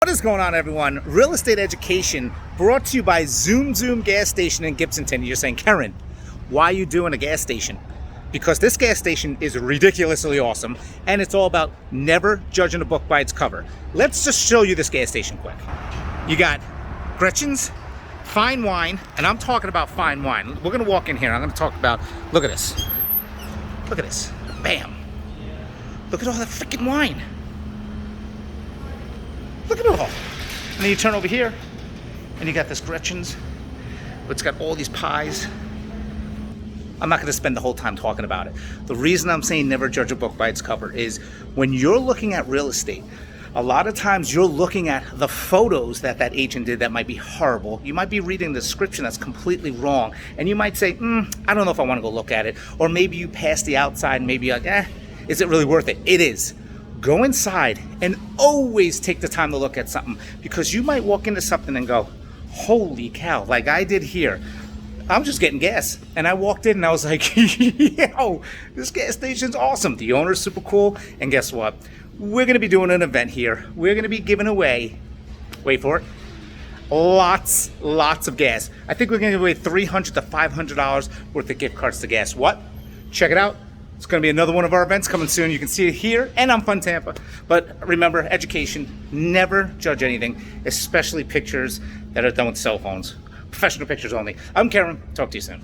What is going on, everyone? Real estate education brought to you by Zoom gas station in Gibsonton. You're saying, Karen, why are you doing a gas station? Because this gas station is ridiculously awesome, and it's all about never judging a book by its cover. Let's just show you this gas station quick. You got Gretchen's fine wine, and I'm talking about fine wine. We're gonna walk in here. I'm gonna talk about, look at this. Look at this, bam. Look at all that freaking wine. Look at it all. And then you turn over here, and you got this Gretchen's. It's got all these pies. I'm not going to spend the whole time talking about it. The reason I'm saying never judge a book by its cover is when you're looking at real estate, a lot of times you're looking at the photos that agent did that might be horrible. You might be reading the description that's completely wrong, and you might say, I don't know if I want to go look at it. Or maybe you pass the outside and maybe you're like, is it really worth it? It is. Go inside and always take the time to look at something, because you might walk into something and go, holy cow, like I did here. I'm just getting gas. And I walked in and I was like, yo, this gas station's awesome. The owner's super cool. And guess what? We're going to be doing an event here. We're going to be giving away, wait for it, lots of gas. I think we're going to give away $300 to $500 worth of gift cards to gas. What? Check it out. It's going to be another one of our events coming soon. You can see it here and on Fun Tampa. But remember, education, never judge anything, especially pictures that are done with cell phones. Professional pictures only. I'm Karen. Talk to you soon.